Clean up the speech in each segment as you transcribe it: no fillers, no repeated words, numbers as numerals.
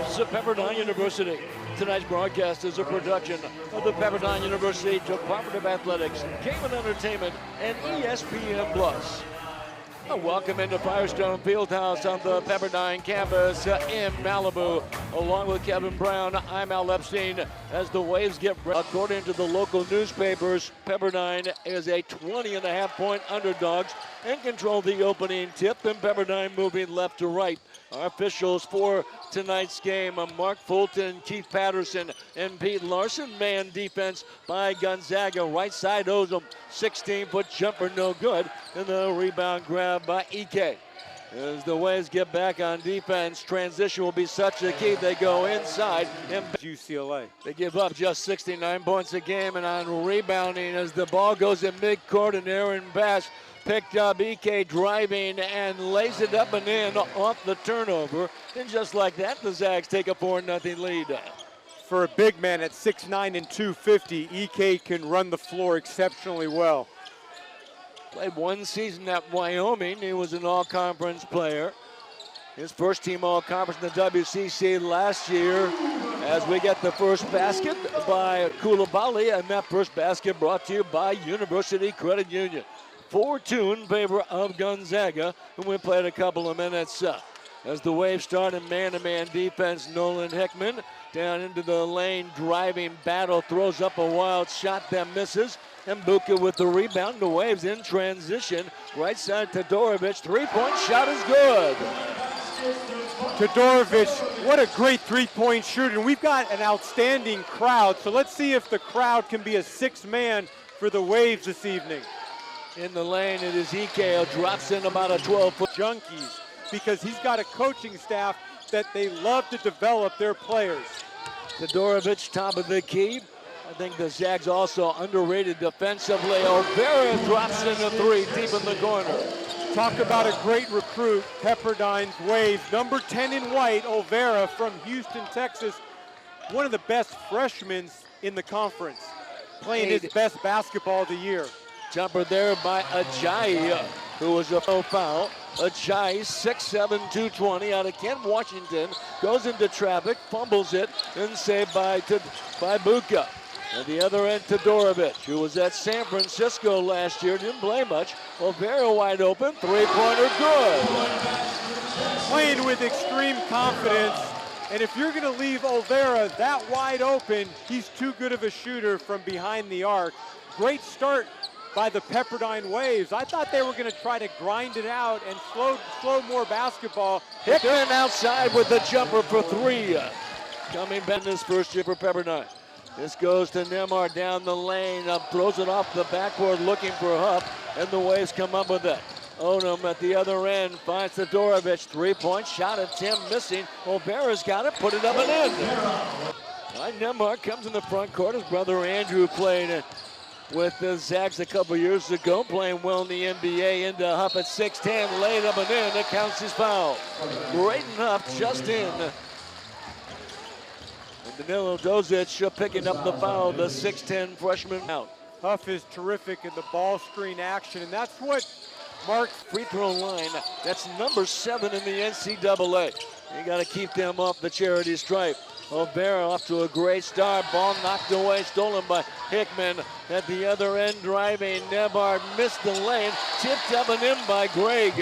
Sports at Pepperdine University. Tonight's broadcast is a production of the Pepperdine University Department of Athletics, Game and Entertainment, and ESPN+. Welcome into Firestone Fieldhouse on the Pepperdine campus in Malibu. Along with Kevin Brown, I'm Al Epstein as the Waves get ready. According to the local newspapers, Pepperdine is a 20.5-point underdogs and control the opening tip, and Pepperdine moving left to right. Our officials for tonight's game, Mark Fulton, Keith Patterson, and Pete Larson. Man defense by Gonzaga. Right side owes them. 16-foot jumper, no good. And the rebound grab by Ike. As the Waves get back on defense, transition will be such a key. They go inside. And UCLA. They give up just 69 points a game, and on rebounding as the ball goes in midcourt, and Aaron Bass picked up Ike driving and lays it up and in off the turnover. And just like that, the Zags take a 4-0 lead. For a big man at 6'9" and 250, Ike can run the floor exceptionally well. Played one season at Wyoming. He was an all-conference player. His first team all-conference in the WCC last year. As we get the first basket by Koulibaly, and that first basket brought to you by University Credit Union. 4-2 in favor of Gonzaga, and we played a couple of minutes as the Waves start in man-to-man defense. Nolan Hickman down into the lane, driving battle, throws up a wild shot that misses, and Buka with the rebound. The Waves in transition, right side Todorovic, three-point shot is good. Todorovic, what a great three-point shooter, and we've got an outstanding crowd, so let's see if the crowd can be a six-man for the Waves this evening. In the lane, it is Ike, drops in about a 12-foot. Junkies, because he's got a coaching staff that they love to develop their players. Todorovic, top of the key. I think the Zags also underrated defensively. Olvera drops in a three, deep in the corner. Talk about a great recruit, Pepperdine's Waves. Number 10 in white, Olvera from Houston, Texas. One of the best freshmen in the conference, playing his best basketball of the year. Jumper there by Ajayi, who was a foul. Ajayi, 6'7", 220, out of Kent, Washington, goes into traffic, fumbles it, and saved by Buka. At the other end, Todorovic, who was at San Francisco last year, didn't play much. Olvera wide open, three-pointer good. Playing with extreme confidence, and if you're gonna leave Olvera that wide open, he's too good of a shooter from behind the arc. Great start by the Pepperdine Waves. I thought they were going to try to grind it out and slow more basketball. Hickman outside with the jumper for three. Coming back in his first year for Pepperdine. This goes to Nembhard down the lane, throws it off the backboard looking for Huff, and the Waves come up with it. Odom at the other end finds Todorovic, three-point shot at Tim missing. Olvera's got it, put it up and in. Nembhard comes in the front court. His brother Andrew played with the Zags a couple years ago, playing well in the NBA. Into Huff at 6'10", laid up and in. It counts his foul. Braden Huff just in. And Danilo Dozic picking up the foul, the 6'10" freshman out. Huff is terrific in the ball screen action, and that's what Mark's free throw line. That's number 7 in the NCAA. You got to keep them off the charity stripe. Olvera off to a great start. Ball knocked away, stolen by Hickman. At the other end, driving. Nembhard missed the lane. Tipped up and in by Greg.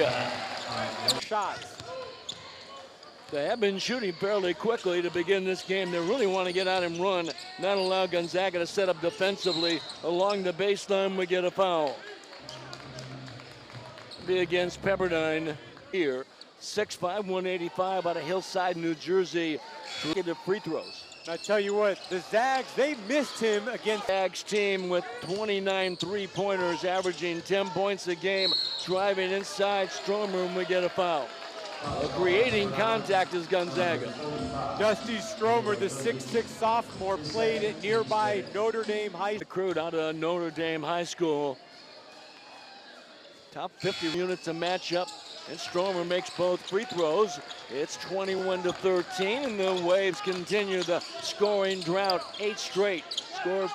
Shots. They have been shooting fairly quickly to begin this game. They really want to get out and run, not allow Gonzaga to set up defensively. Along the baseline, we get a foul. Be against Pepperdine here. 6'5", 185 out of Hillside, New Jersey. Negative free throws. I tell you what, the Zags, they missed him against Zags team with 29 three-pointers, averaging 10 points a game. Driving inside Stromer, and we get a foul. Creating contact is Gonzaga. Dusty Stromer, the 6'6" sophomore, played at nearby Notre Dame High School. Recruit out of Notre Dame High School. Top 50 units a matchup. And Stromer makes both free throws. It's 21-13, and the Waves continue the scoring drought. 8 straight. Scored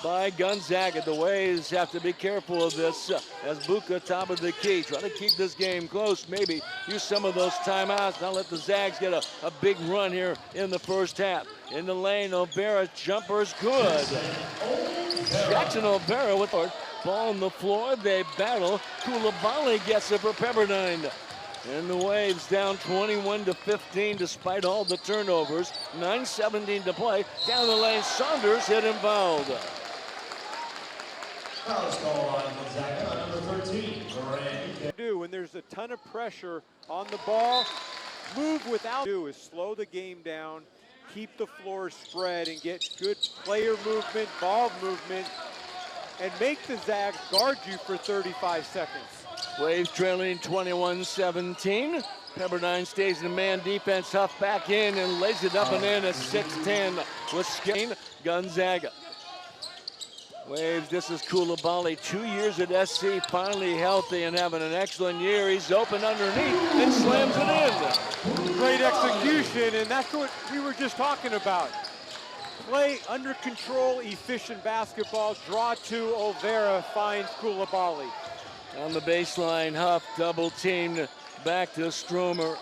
by Gonzaga. The Waves have to be careful of this as Buka top of the key. Try to keep this game close. Maybe use some of those timeouts. Now let the Zags get a big run here in the first half. In the lane, O'Bara jumper's good. Jackson O'Bara with the ball on the floor. They battle. Coulibaly gets it for Pepperdine. And the Waves down 21-15 despite all the turnovers. 9:17 to play. Down the lane, Saunders hit and fouled. Foul call on Gonzaga, number 13. Do when there's a ton of pressure on the ball, move without do is slow the game down, keep the floor spread, and get good player movement, ball movement, and make the Zags guard you for 35 seconds. Waves trailing 21-17. Pepperdine stays in man defense. Huff back in and lays it up and in at 6-10 with Skane. Gonzaga. Waves, this is Coulibaly. 2 years at SC, finally healthy and having an excellent year. He's open underneath and slams it in. Great execution, and that's what we were just talking about. Play under control, efficient basketball. Draw to O'Bara, finds Coulibaly. On the baseline, Huff double teamed back to Stromer.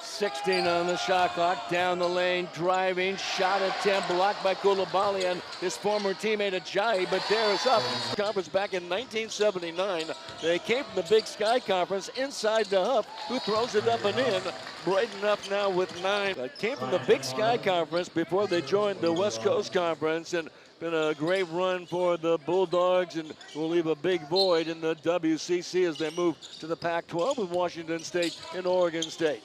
16 on the shot clock, down the lane, driving, shot attempt blocked by Coulibaly and his former teammate Ajayi, but there is up. Conference back in 1979. They came from the Big Sky Conference inside to Huff, who throws it up and in. Braden up now with 9. Came from the Big Sky Conference before they joined the West Coast Conference, and been a great run for the Bulldogs and will leave a big void in the WCC as they move to the Pac-12 with Washington State and Oregon State.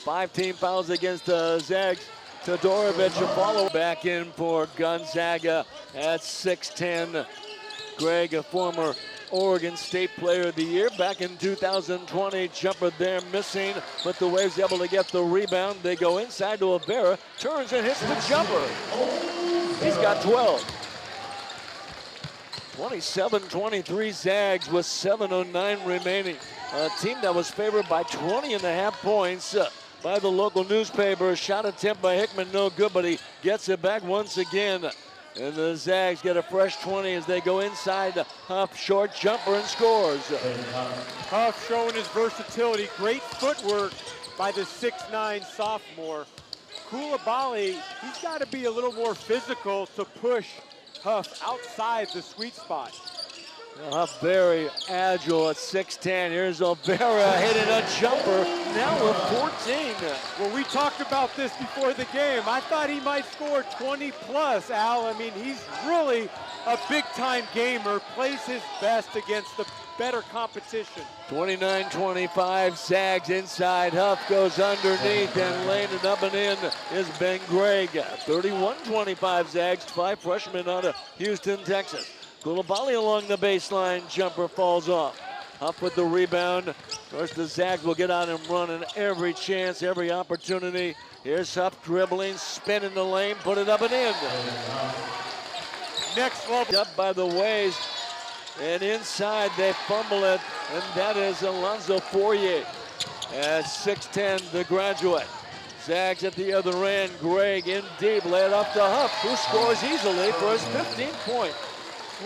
5 team fouls against the Zags. Todorovic a follow back in for Gonzaga at 6'10". Greg, a former Oregon State Player of the Year back in 2020. Jumper there missing, but the Waves able to get the rebound. They go inside to O'Bara, turns and hits the jumper. He's got 12. 27-23 Zags with 7:09 remaining. A team that was favored by 20.5 points by the local newspaper. Shot attempt by Hickman, no good, but he gets it back once again. And the Zags get a fresh 20 as they go inside. Huff, short jumper and scores. Huff showing his versatility. Great footwork by the 6'9 sophomore. Coulibaly, he's got to be a little more physical to push Huff outside the sweet spot. Huff very agile at 6'10". Here's O'Bara hitting a jumper, now with 14. Well, we talked about this before the game. I thought he might score 20 plus, Al. I mean, he's really a big-time gamer, plays his best against the better competition. 29-25, Zags inside. Huff goes underneath and laying it up and in is Ben Gregg. 31-25 Zags, 5 freshmen out of Houston, Texas. Coulibaly along the baseline, jumper falls off. Huff with the rebound. Of course, the Zags will get out and run in every chance, every opportunity. Here's Huff dribbling, spin in the lane, put it up and in. Next level. Up by the Waves. And inside they fumble it, and that is Alonzo Fourier at 6'10", the graduate. Zags at the other end, Gregg in deep, led up to Huff, who scores easily for his 15th point.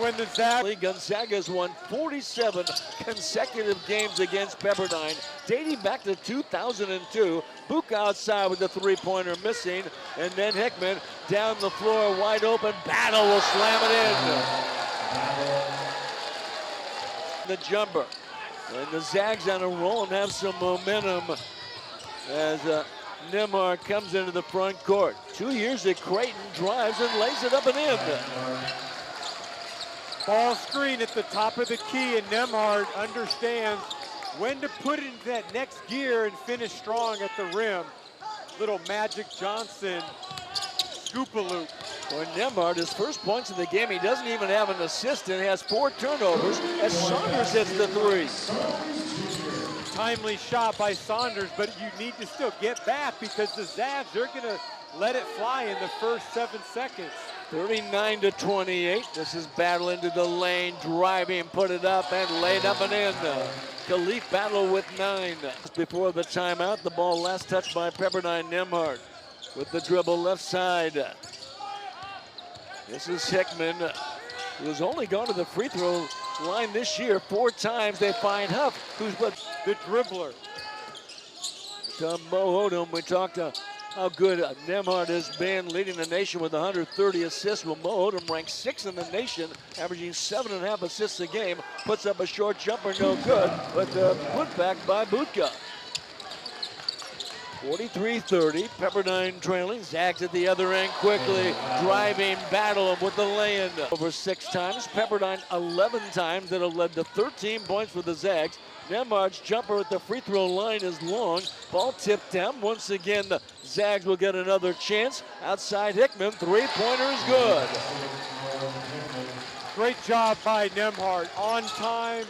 When the Zags... Gonzaga's won 47 consecutive games against Pepperdine, dating back to 2002. Book outside with the three-pointer missing, and then Hickman down the floor, wide open. Battle will slam it in. The jumper. And the Zags on a roll and have some momentum as Nembhard comes into the front court. 2 years at Creighton, drives and lays it up and in. Ball screen at the top of the key, and Nembhard understands when to put it into that next gear and finish strong at the rim. Little Magic Johnson scoop-a-loop. For Nembhard, his first points in the game, he doesn't even have an assist and has 4 turnovers as Saunders hits the 3. Timely shot by Saunders, but you need to still get back because the Zags, they're gonna let it fly in the first 7 seconds. 39-28. This is battle into the lane, driving, put it up and laid up and in. Khalif battle with 9. Before the timeout, the ball last touched by Pepperdine. Nembhard with the dribble left side. This is Hickman who's only gone to the free throw line this year 4 times. They find Huff, who's but The dribbler. to Mo Odom. We talked how good Nemhard has been, leading the nation with 130 assists. Well, Mo Odom ranks 6th in the nation, averaging 7.5 assists a game. Puts up a short jumper, no good, but the putback by Butka. 43-30, Pepperdine trailing. Zags at the other end quickly, driving, battle with the lay-in. Over 6 times, Pepperdine 11 times that have led to 13 points for the Zags. Nemhard's jumper at the free throw line is long. Ball tipped down. Once again, the Zags will get another chance. Outside Hickman, three-pointer is good. Great job by Nemhard. On time,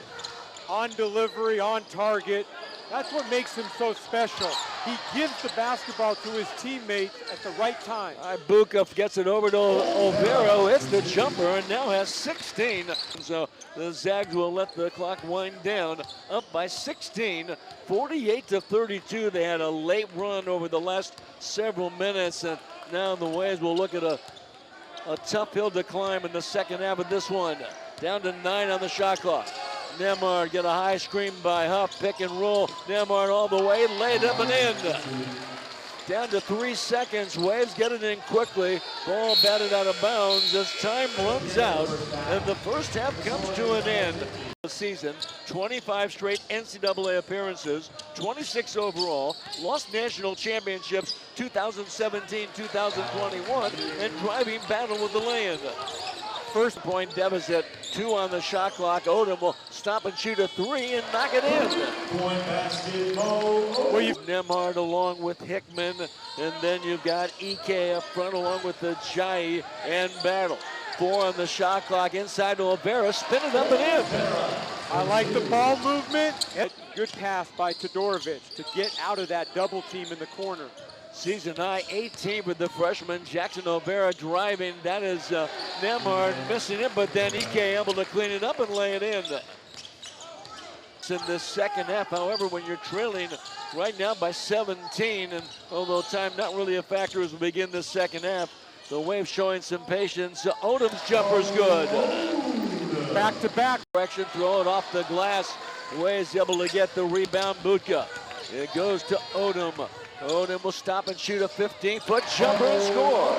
on delivery, on target. That's what makes him so special. He gives the basketball to his teammates at the right time. Butka gets it over to Olvera, hits the jumper, and now has 16. So the Zags will let the clock wind down, up by 16, 48-32. They had a late run over the last several minutes, and now the Waves will look at a tough hill to climb in the second half of this one. Down to 9 on the shot clock. Nemhard get a high screen by Huff, pick and roll. Nemhard all the way, laid up and in. Down to 3 seconds, Waves get it in quickly. Ball batted out of bounds as time runs out, and the first half comes to an end. The season, 25 straight NCAA appearances, 26 overall, lost national championships 2017, 2021, and driving battle with the lay-in. First point deficit, 2 on the shot clock. Odom will stop and shoot a 3 and knock it in. Point basket, Mo. Nemhard along with Hickman, and then you've got Ike up front along with the Jai and Battle. 4 on the shot clock, inside to Olvera, spin it up and in. I like the ball movement. Good pass by Todorovic to get out of that double team in the corner. Season high 18 with the freshman Jackson Olvera driving. That is Nemhard missing it, but then Ike able to clean it up and lay it in. It's in the second half, however, when you're trailing right now by 17, and although time not really a factor as we begin the second half, the Waves showing some patience. Odom's jumper's good. Back to back. Direction, throw it off the glass. Waves able to get the rebound. Butka. It goes to Odom. Odom will stop and shoot a 15-foot jumper and score.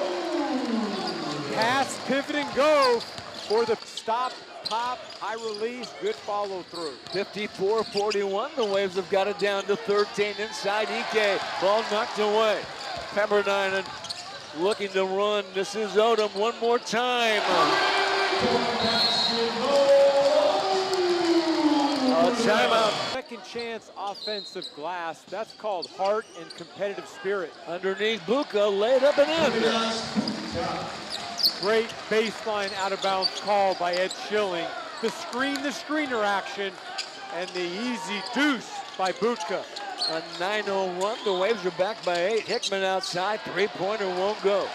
Pass, pivot, and go for the stop, pop, high release, good follow through. 54-41, the Waves have got it down to 13 inside Ike. Ball knocked away. Pepperdine looking to run. This is Odom one more time. Timeout. Second chance offensive glass. That's called heart and competitive spirit. Underneath Butka, laid up and in. Great baseline out of bounds call by Ed Schilling. The screener action, and the easy deuce by Butka. A 9-0 run. The Waves are back by 8. Hickman outside. Three-pointer won't go.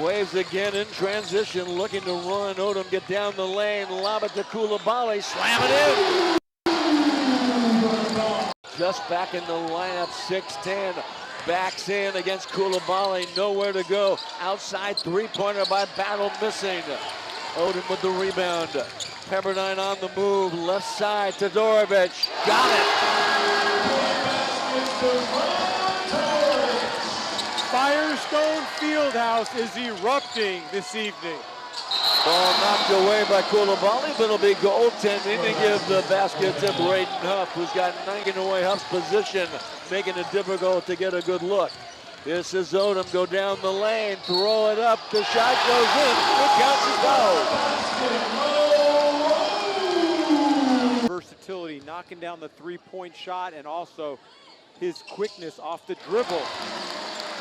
Waves again in transition, looking to run. Odom get down the lane, lob it to Coulibaly, slam it in. Just back in the lineup, 6'10", backs in against Coulibaly, nowhere to go. Outside three-pointer by Battle, missing. Odom with the rebound. Pepperdine on the move, left side, Todorovic, got it. Firestone Fieldhouse is erupting this evening. Ball knocked away by Coulibaly, but it'll be goaltending to give the basket to Braden Huff, who's got knocking away Huff's position, making it difficult to get a good look. This is Odom, go down the lane, throw it up, the shot goes in, it counts as foul. Versatility, knocking down the three-point shot, and also his quickness off the dribble.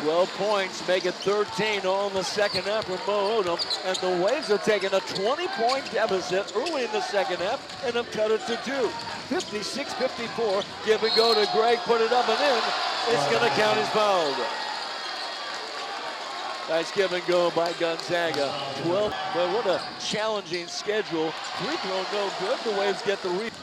12 points, make it 13 all in the second half for Mo Odom, and the Waves have taken a 20-point deficit early in the second half and have cut it to 2. 56-54, give and go to Greg, put it up and in. It's going to count as fouled. Nice give and go by Gonzaga. 12, but what a challenging schedule. Free throw no good, the Waves get the rebound.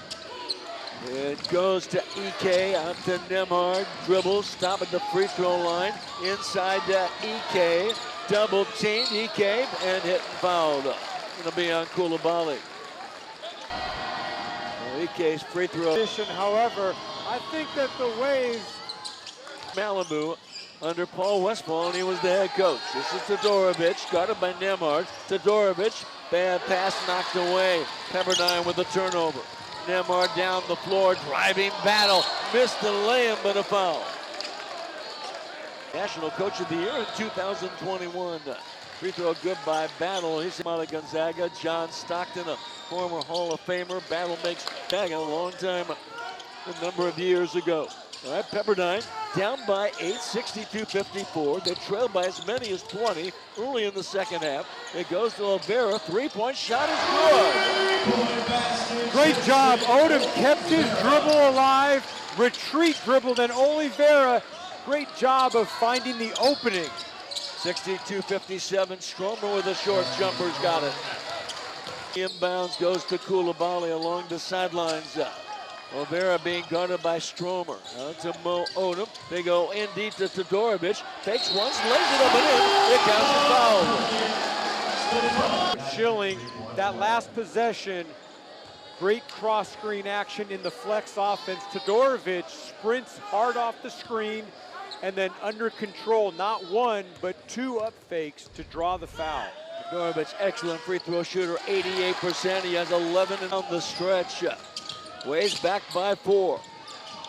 It goes to Ike, out to Nemhard, dribbles, stop at the free throw line, inside to Ike, double teamed Ike, and hit and fouled. going to be on Coulibaly. Ike's free throw. However, I think that the Waves Malibu under Paul Westphal, and he was the head coach. This is Todorovic, guarded by Nembhard. Todorovic, bad pass knocked away. Pepperdine with the turnover. Nembhard down the floor, driving battle. Missed the layup, but a foul. National Coach of the Year in 2021. Free throw good by Battle. He's out of Gonzaga. John Stockton, a former Hall of Famer. Battle makes back a long time, a number of years ago. All right, Pepperdine down by 8, 62-54. They trailed by as many as 20 early in the second half. It goes to Olvera. Three-point shot is good. Great job. Odom kept his dribble alive. Retreat dribble, then Oliveira. Great job of finding the opening. 62-57. Stromer with a short jumper's got it. Inbounds goes to Coulibaly along the sidelines. Olvera being guarded by Stromer. To Mo Odom. They go in deep to Todorovic. Takes once, lays it up and in. It counts as foul. Schilling, that last possession, great cross screen action in the flex offense. Todorovic sprints hard off the screen and then under control, not one, but two up fakes to draw the foul. Todorovic, excellent free throw shooter, 88%. He has 11 on the stretch. Waves back by 4.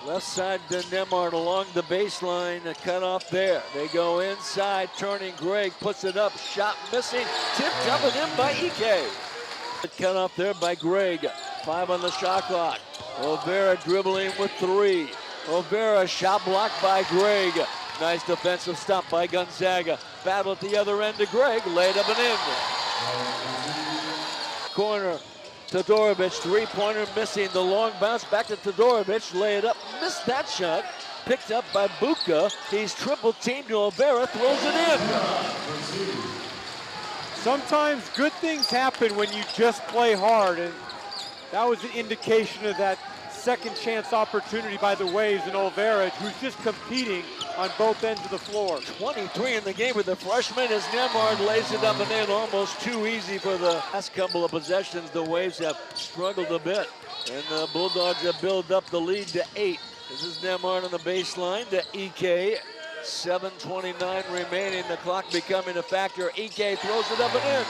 Left side to Nembhard along the baseline, cut off there. They go inside, turning. Greg puts it up, shot missing, tipped up and in by Ike. Cut off there by Greg. 5 on the shot clock. Olvera dribbling with 3. Olvera shot blocked by Greg. Nice defensive stop by Gonzaga. Battle at the other end to Greg, laid up and in. Corner. Todorovic, three-pointer missing. The long bounce back to Todorovic. Lay it up, missed that shot. Picked up by Buka. He's triple teamed to Olvera, throws it in. Sometimes good things happen when you just play hard, and that was an indication of that second chance opportunity by the Waves and Olvera, who's just competing on both ends of the floor. 23 in the game with the freshman as Nembhard lays it up and in. Almost too easy for the last couple of possessions. The Waves have struggled a bit, and the Bulldogs have built up the lead to 8. This is Nembhard on the baseline to Ike. 7:29 remaining, the clock becoming a factor. Ike throws it up and in.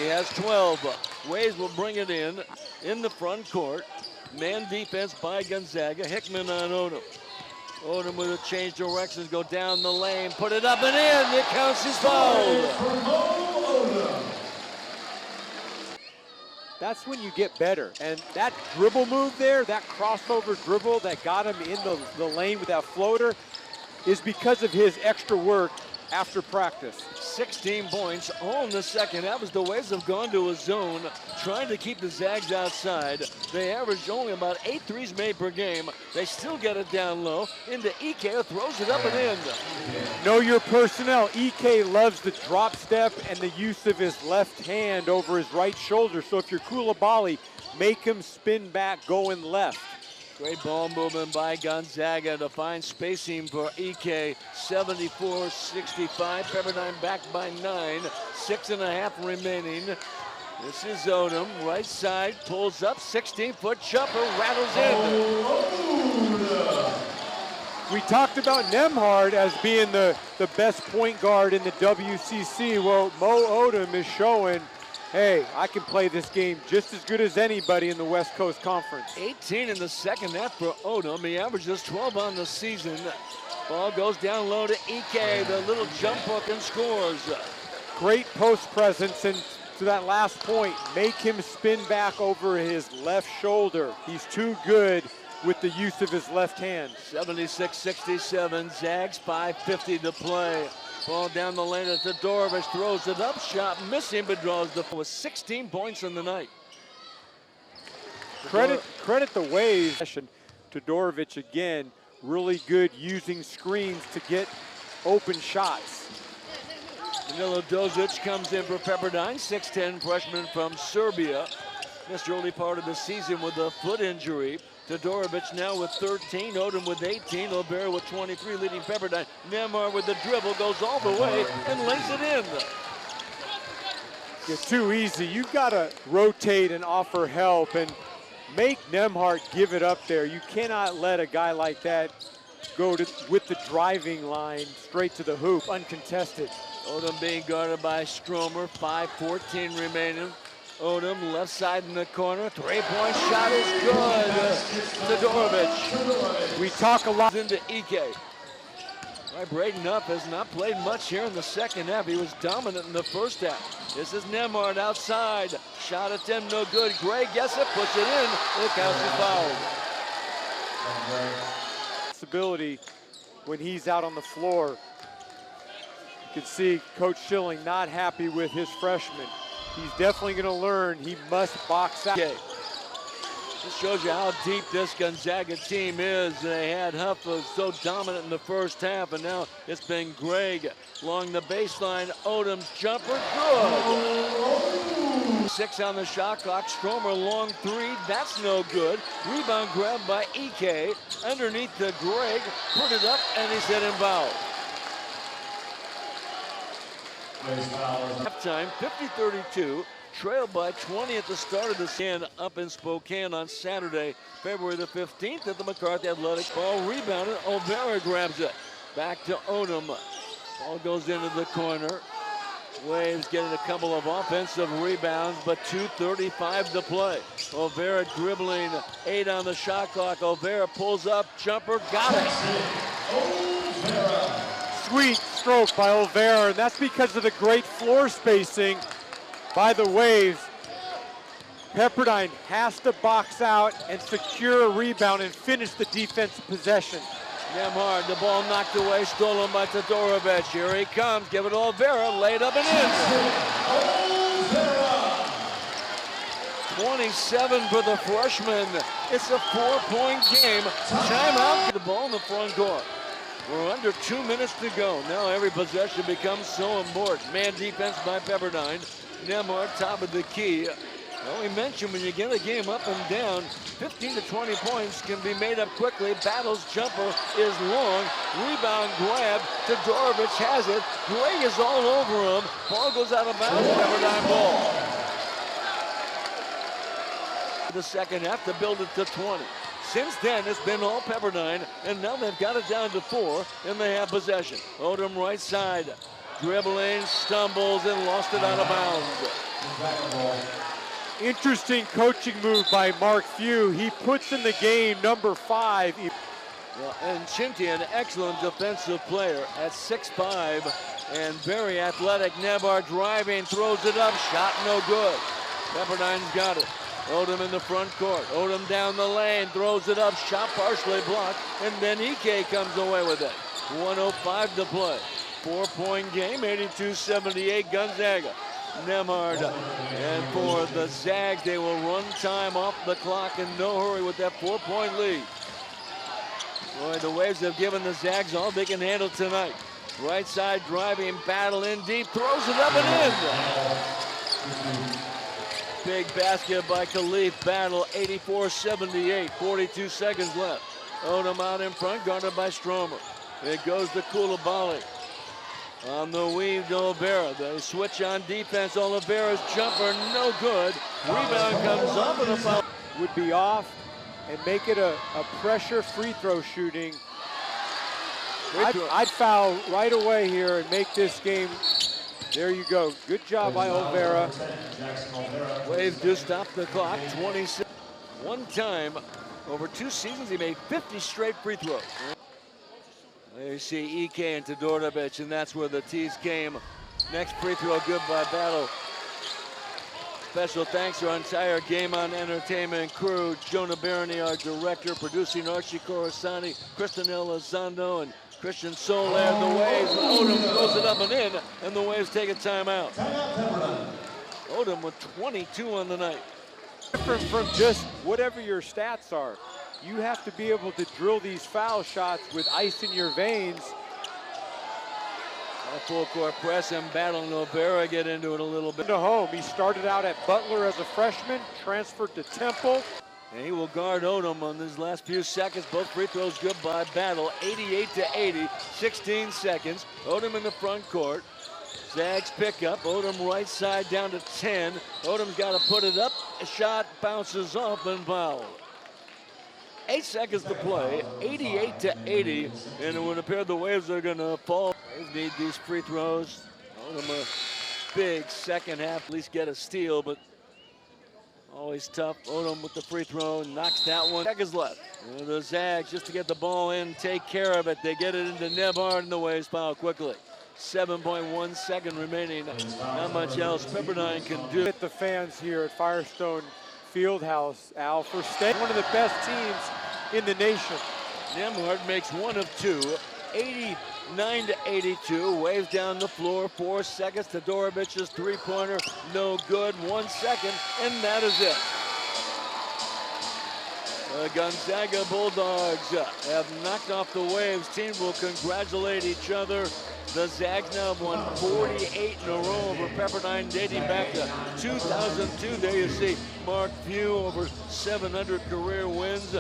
He has 12. Waves will bring it in the front court. Man defense by Gonzaga. Hickman on Odom. Odom with a change directions, go down the lane, put it up and in. It counts as foul. That's when you get better. And that dribble move there, that crossover dribble that got him in the lane with that floater, is because of his extra work after practice. 16 points all in the second half as the Waves have gone to a zone trying to keep the Zags outside. They average only about 8 threes made per game. They still get it down low into Ike, throws it up and in. Know your personnel. Ike loves the drop step and the use of his left hand over his right shoulder. So if you're Coulibaly, make him spin back going left. Great ball movement by Gonzaga to find spacing for Ike. 74-65. Pepperdine back by 9. 6.5 remaining. This is Odom. Right side, pulls up. 16-foot jumper, rattles in. We talked about Nembhard as being the best point guard in the WCC. Well, Mo Odom is showing, hey, I can play this game just as good as anybody in the West Coast Conference. 18 in the second half for Odom. He averages 12 on the season. Ball goes down low to Ike, the little jump hook, and scores. Great post presence, and to that last point, make him spin back over his left shoulder. He's too good with the use of his left hand. 76-67, Zags 5:50 to play. Ball down the lane at Todorovic, throws it up, shot missing, but draws the with 16 points in the night. Credit the Waves. Todorovic again, really good using screens to get open shots. Danilo Dozic comes in for Pepperdine, 6'10 freshman from Serbia. Missed early part of the season with a foot injury. Todorovic now with 13, Odom with 18, Olvera with 23, leading Pepperdine. Nembhard with the dribble, goes all the way and lays it in. Yeah, too easy. You've got to rotate and offer help and make Nembhard give it up there. You cannot let a guy like that go with the driving line straight to the hoop, uncontested. Odom being guarded by Stromer, 5:14 remaining. Odom left side in the corner, three-point shot is good. Todorovic. We talk a lot. Into Ike. Right, Braden Up has not played much here in the second half. He was dominant in the first half. This is Nembhard outside. Shot attempt no good. Gray gets it, puts it in. It counts as foul. Ability when he's out on the floor. You can see Coach Schilling not happy with his freshman. He's definitely going to learn he must box out. Okay. This shows you how deep this Gonzaga team is. They had Huff was so dominant in the first half, and now it's been Gregg along the baseline. Odom's jumper, good. 6 on the shot clock. Stromer long three, that's no good. Rebound grabbed by Ike underneath the Gregg, put it up, and he's hit and fouled. Halftime, 50-32. Trailed by 20 at the start of the season up in Spokane on Saturday, February the 15th at the McCarthy Athletic. Ball rebounded, Olvera grabs it. Back to Odom. Ball goes into the corner. Waves getting a couple of offensive rebounds, but 2:35 to play. Olvera dribbling, 8 on the shot clock. Olvera pulls up, jumper, got it. Sweet stroke by Olvera, and that's because of the great floor spacing by the Waves. Pepperdine has to box out and secure a rebound and finish the defensive possession. Nembhard, the ball knocked away, stolen by Todorovic. Here he comes, give it to Olvera, laid up and in. 27 for the freshman. It's a 4-point game. Timeout, the ball in the front court. We're under 2 minutes to go. Now every possession becomes so important. Man defense by Pepperdine. Nembhard, top of the key. Well, we mentioned when you get a game up and down, 15 to 20 points can be made up quickly. Battle's jumper is long. Rebound grab. Todorovic has it. Gray is all over him. Ball goes out of bounds. Pepperdine ball. The second half to build it to 20. Since then, it's been all Pepperdine, and now they've got it down to 4, and they have possession. Odom right side. Dribbling, stumbles, and lost it out of bounds. Interesting coaching move by Mark Few. He puts in the game number 5. Well, and Chinty, an excellent defensive player at 6'5", and very athletic. Nembhard driving, throws it up, shot no good. Pepperdine's got it. Odom in the front court. Odom down the lane, throws it up, shot partially blocked, and then Ike comes away with it. 1:05 to play. 4-point game, 82-78 Gonzaga. Nembhard, and for the Zags, they will run time off the clock in no hurry with that 4-point lead. Boy, the Waves have given the Zags all they can handle tonight. Right side driving, battle in deep, throws it up and in. Big basket by Khalif, battle 84-78, 42 seconds left. Odom out in front, guarded by Stromer. It goes to Coulibaly. On the weave to Olvera. They switch on defense. Olivera's jumper, no good. Rebound comes up and a foul. Would be off and make it a pressure free throw shooting. I'd foul right away here and make this game. There you go. Good job by Olvera. Waves do stop the clock. 26. One time over 2 seasons, he made 50 straight free throws. There you see Ike and Todorovic, and that's where the tease came. Next free throw good by Battle. Special thanks to our entire Game On Entertainment crew. Jonah Barony, our director, producing Archie Coruscani, Kristen Elizondo, and Christian Soler. The Waves, Odom throws it up and in, and the Waves take a timeout. Odom with 22 on the night. Different from just whatever your stats are. You have to be able to drill these foul shots with ice in your veins. A full court press and Battle and Olvera get into it a little bit. To home, he started out at Butler as a freshman, transferred to Temple. And he will guard Odom on his last few seconds. Both free throws good by Battle, 88-80, 16 seconds. Odom in the front court. Zags pick up. Odom right side down to 10. Odom's got to put it up. A shot bounces off and foul. 8 seconds to play. 88-80. And it would appear the Waves are going to fall. Waves need these free throws. Odom a big second half. At least get a steal, but always tough. Odom with the free throw. Knocks that one. Seconds left. And the Zags just to get the ball in. Take care of it. They get it into Nebhard and the Waves foul quickly. 7.1 second remaining. Not much else Pepperdine can do. At the fans here at Firestone Fieldhouse, Al, for staying one of the best teams in the nation. Nemhard makes one of two. 89-82. Waves down the floor. 4 seconds. Todorovic's three-pointer. No good. 1 second. And that is it. The Gonzaga Bulldogs have knocked off the Waves. Teams will congratulate each other. The Zags now have won 48 in a row over Pepperdine, dating back to 2002. There you see Mark Few, over 700 career wins.